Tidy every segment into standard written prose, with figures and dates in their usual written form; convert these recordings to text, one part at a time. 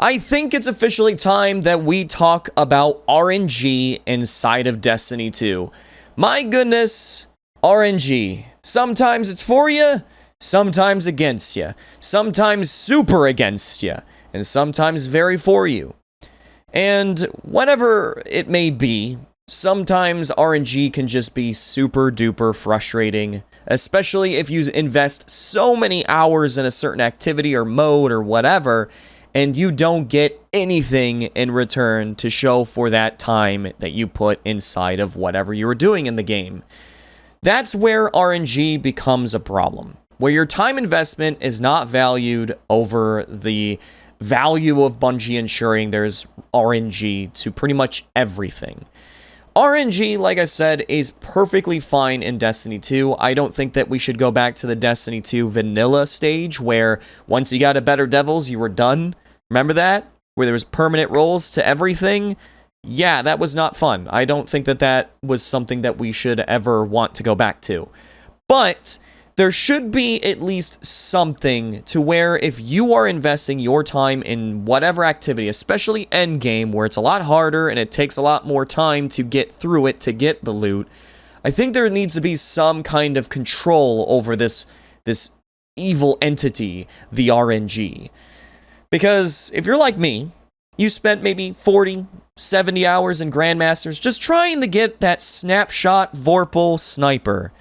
I think it's officially time that we talk about RNG inside of Destiny 2. My goodness, RNG. Sometimes it's for you, sometimes against you, sometimes super against you, and sometimes very for you. And whatever it may be, sometimes RNG can just be super duper frustrating, especially if you invest so many hours in a certain activity or mode or whatever, and you don't get anything in return to show for that time that you put inside of whatever you were doing in the game. That's where RNG becomes a problem, where your time investment is not valued over the value of Bungie ensuring there's RNG to pretty much everything. RNG, like I said, is perfectly fine in Destiny 2. I don't think that we should go back to the Destiny 2 vanilla stage where once you got a better Devils, you were done. Remember that? Where there was permanent rolls to everything? Yeah, that was not fun. I don't think that that was something that we should ever want to go back to. But there should be at least something to where if you are investing your time in whatever activity, especially endgame, where it's a lot harder and it takes a lot more time to get through it to get the loot, I think there needs to be some kind of control over this evil entity, the RNG. Because if you're like me, you spent maybe 40, 70 hours in Grandmasters just trying to get that snapshot Vorpal sniper.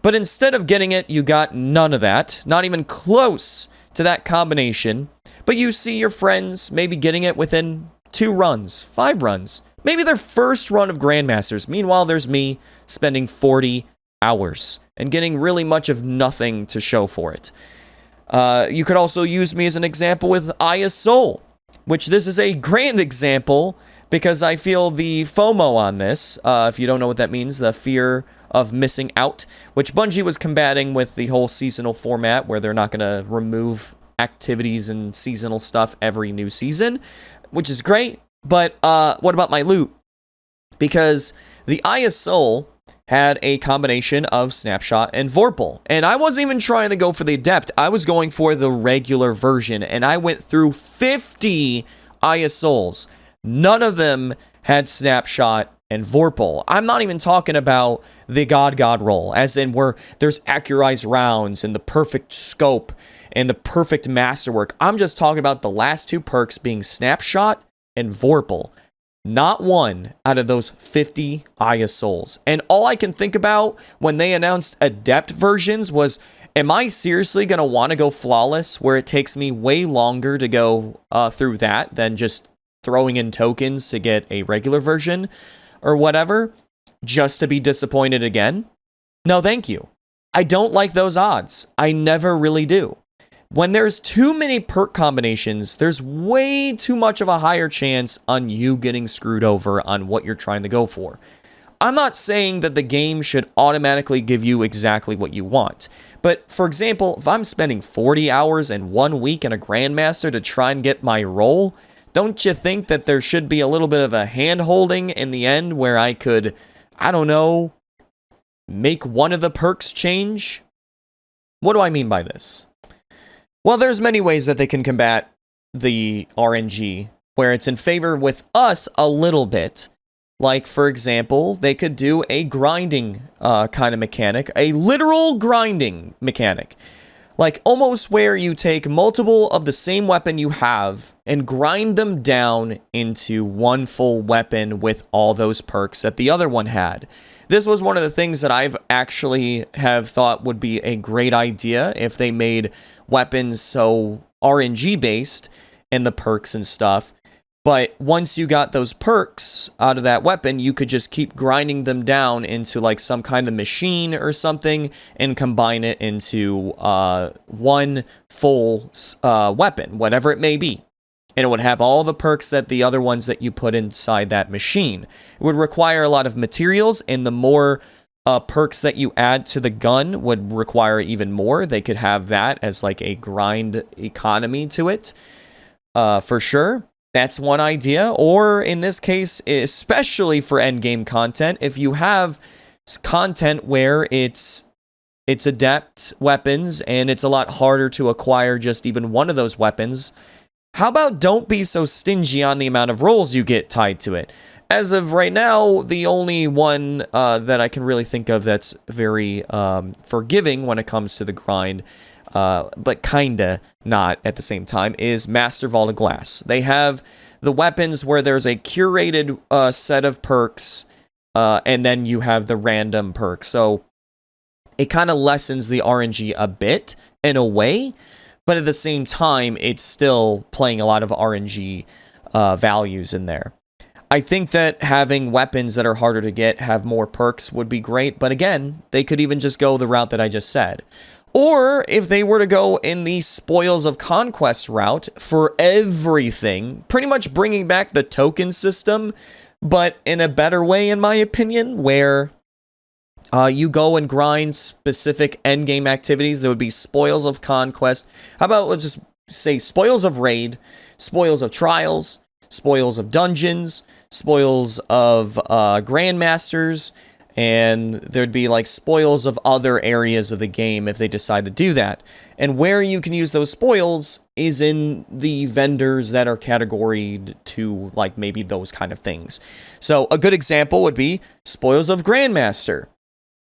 But instead of getting it, you got none of that, not even close to that combination. But you see your friends maybe getting it within 2 runs, 5 runs, maybe their first run of Grandmasters. Meanwhile, there's me spending 40 hours and getting really much of nothing to show for it. You could also use me as an example with Eye of Soul, which this is a grand example because I feel the FOMO on this, if you don't know what that means, the fear of missing out, which Bungie was combating with the whole seasonal format where they're not going to remove activities and seasonal stuff every new season, which is great, but what about my loot? Because the Eye of Soul had a combination of Snapshot and Vorpal, and I wasn't even trying to go for the Adept, I was going for the regular version, and I went through 50 Eye of Souls. None of them had Snapshot and Vorpal. I'm not even talking about the God roll, as in where there's accurized rounds and the perfect scope and the perfect masterwork. I'm just talking about the last 2 perks being Snapshot and Vorpal. Not one out of those 50 Eye of Souls. And all I can think about when they announced Adept versions was, am I seriously going to want to go Flawless, where it takes me way longer to go through that than just throwing in tokens to get a regular version or whatever, just to be disappointed again? No, thank you. I don't like those odds. I never really do. When there's too many perk combinations, there's way too much of a higher chance on you getting screwed over on what you're trying to go for. I'm not saying that the game should automatically give you exactly what you want, but for example, if I'm spending 40 hours in 1 week in a Grandmaster to try and get my role, don't you think that there should be a little bit of a hand-holding in the end where I could, I don't know, make one of the perks change? What do I mean by this? Well, there's many ways that they can combat the RNG, where it's in favor with us a little bit. Like, for example, they could do a grinding kind of mechanic, a literal grinding mechanic. Like, almost where you take multiple of the same weapon you have and grind them down into one full weapon with all those perks that the other one had. This was one of the things that I've actually have thought would be a great idea if they made weapons so RNG based and the perks and stuff. But once you got those perks out of that weapon, you could just keep grinding them down into like some kind of machine or something and combine it into one full weapon, whatever it may be. And it would have all the perks that the other ones that you put inside that machine. It would require a lot of materials, and the more perks that you add to the gun would require even more. They could have that as like a grind economy to it, for sure. That's one idea. Or in this case, especially for endgame content, if you have content where it's adept weapons and it's a lot harder to acquire just even one of those weapons, How about don't be so stingy on the amount of rolls you get tied to it? As of right now, the only one that I can really think of that's very forgiving when it comes to the grind, but kinda not at the same time, is Master Vault of Glass. They have the weapons where there's a curated set of perks, and then you have the random perks. So it kind of lessens the RNG a bit in a way, but at the same time, it's still playing a lot of RNG values in there. I think that having weapons that are harder to get have more perks would be great, but again, they could even just go the route that I just said. Or if they were to go in the Spoils of Conquest route for everything, pretty much bringing back the token system, but in a better way, in my opinion, where you go and grind specific endgame activities. There would be Spoils of Conquest. How about let's just say Spoils of Raid, Spoils of Trials, Spoils of Dungeons, Spoils of Grandmasters, and there'd be like spoils of other areas of the game if they decide to do that. And where you can use those spoils is in the vendors that are categoried to like maybe those kind of things. So a good example would be Spoils of Grandmaster.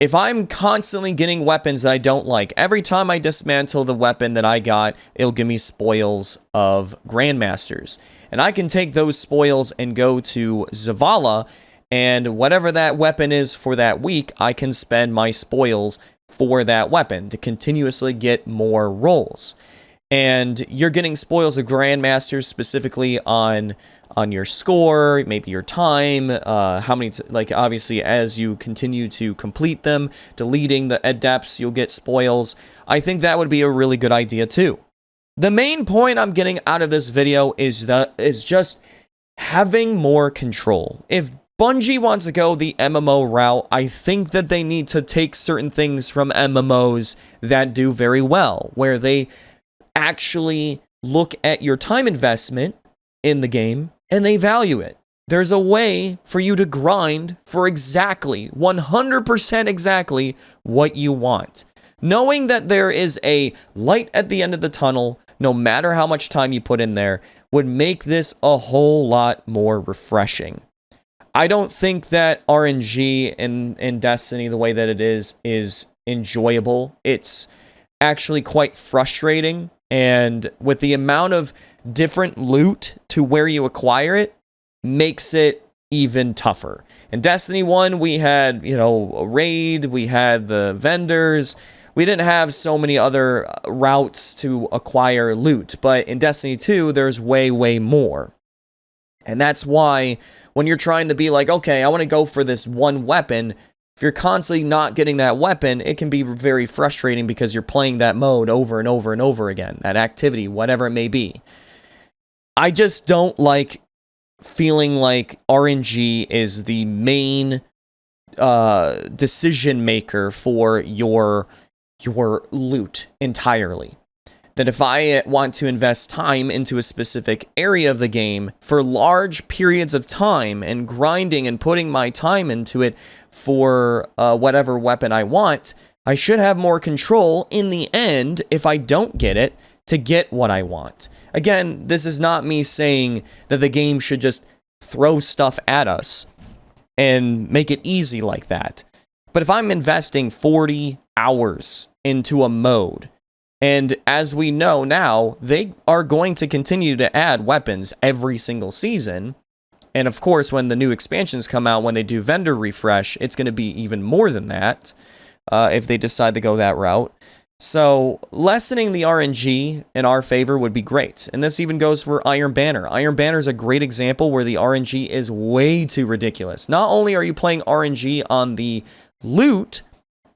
If I'm constantly getting weapons that I don't like, every time I dismantle the weapon that I got, it'll give me spoils of Grandmasters. And I can take those spoils and go to Zavala, and whatever that weapon is for that week, I can spend my spoils for that weapon to continuously get more rolls. And you're getting spoils of Grandmasters specifically on your score, maybe your time, how many, like obviously as you continue to complete them, deleting the adepts, you'll get spoils. I think that would be a really good idea too. The main point I'm getting out of this video is just having more control. If Bungie wants to go the MMO route, I think that they need to take certain things from MMOs that do very well, where they actually look at your time investment in the game and they value it. There's a way for you to grind for exactly, 100% exactly what you want. Knowing that there is a light at the end of the tunnel, no matter how much time you put in there, would make this a whole lot more refreshing. I don't think that RNG in Destiny, the way that it is enjoyable. It's actually quite frustrating, and with the amount of different loot to where you acquire it, makes it even tougher. In Destiny 1, we had, a raid, we had the vendors, we didn't have so many other routes to acquire loot, but in Destiny 2, there's way, way more. And that's why when you're trying to be like, okay, I want to go for this one weapon, if you're constantly not getting that weapon, it can be very frustrating because you're playing that mode over and over and over again, that activity, whatever it may be. I just don't like feeling like RNG is the main decision maker for your loot entirely. That if I want to invest time into a specific area of the game for large periods of time and grinding and putting my time into it for whatever weapon I want, I should have more control in the end if I don't get it to get what I want. Again, this is not me saying that the game should just throw stuff at us and make it easy like that. But if I'm investing 40 hours into a mode, and as we know now, they are going to continue to add weapons every single season. And of course, when the new expansions come out, when they do vendor refresh, it's going to be even more than that if they decide to go that route. So lessening the RNG in our favor would be great. And this even goes for Iron Banner. Iron Banner is a great example where the RNG is way too ridiculous. Not only are you playing RNG on the loot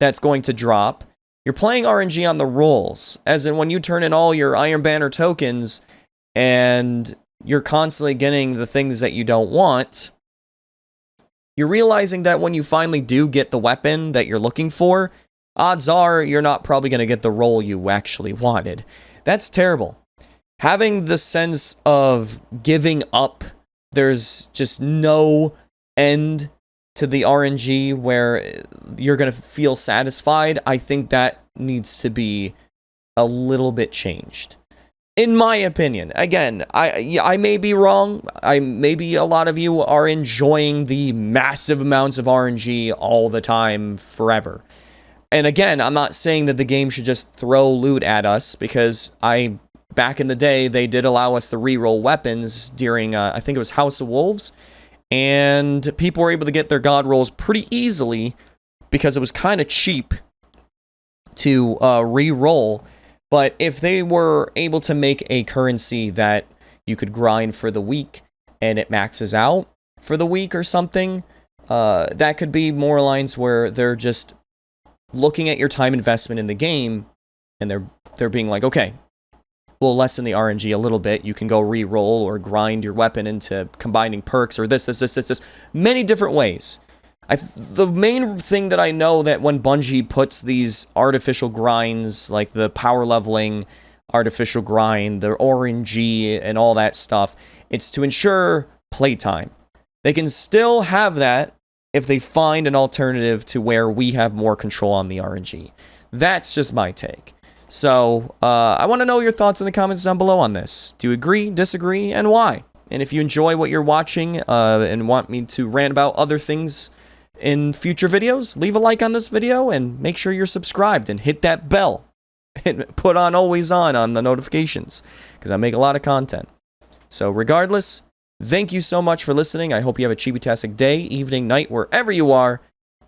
that's going to drop, you're playing RNG on the rolls, as in when you turn in all your Iron Banner tokens and you're constantly getting the things that you don't want, you're realizing that when you finally do get the weapon that you're looking for, odds are you're not probably going to get the roll you actually wanted. That's terrible. Having the sense of giving up, there's just no end to the RNG where you're going to feel satisfied, I think that needs to be a little bit changed. In my opinion, again, I may be wrong. Maybe a lot of you are enjoying the massive amounts of RNG all the time forever. And again, I'm not saying that the game should just throw loot at us, because back in the day, they did allow us to reroll weapons during, I think it was House of Wolves, and people were able to get their god rolls pretty easily because it was kind of cheap to re-roll. But if they were able to make a currency that you could grind for the week and it maxes out for the week or something, that could be more lines where they're just looking at your time investment in the game, and they're being like, okay, we'll lessen the RNG a little bit. You can go re-roll or grind your weapon into combining perks or this. Many different ways. The main thing that I know that when Bungie puts these artificial grinds, like the power leveling artificial grind, the RNG and all that stuff, it's to ensure playtime. They can still have that if they find an alternative to where we have more control on the RNG. That's just my take. So, I want to know your thoughts in the comments down below on this. Do you agree, disagree, and why? And if you enjoy what you're watching and want me to rant about other things in future videos, leave a like on this video and make sure you're subscribed and hit that bell and put on always on the notifications, because I make a lot of content. So regardless, thank you so much for listening. I hope you have a Chibi-tastic day, evening, night, wherever you are,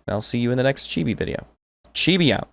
and I'll see you in the next Chibi video. Chibi out.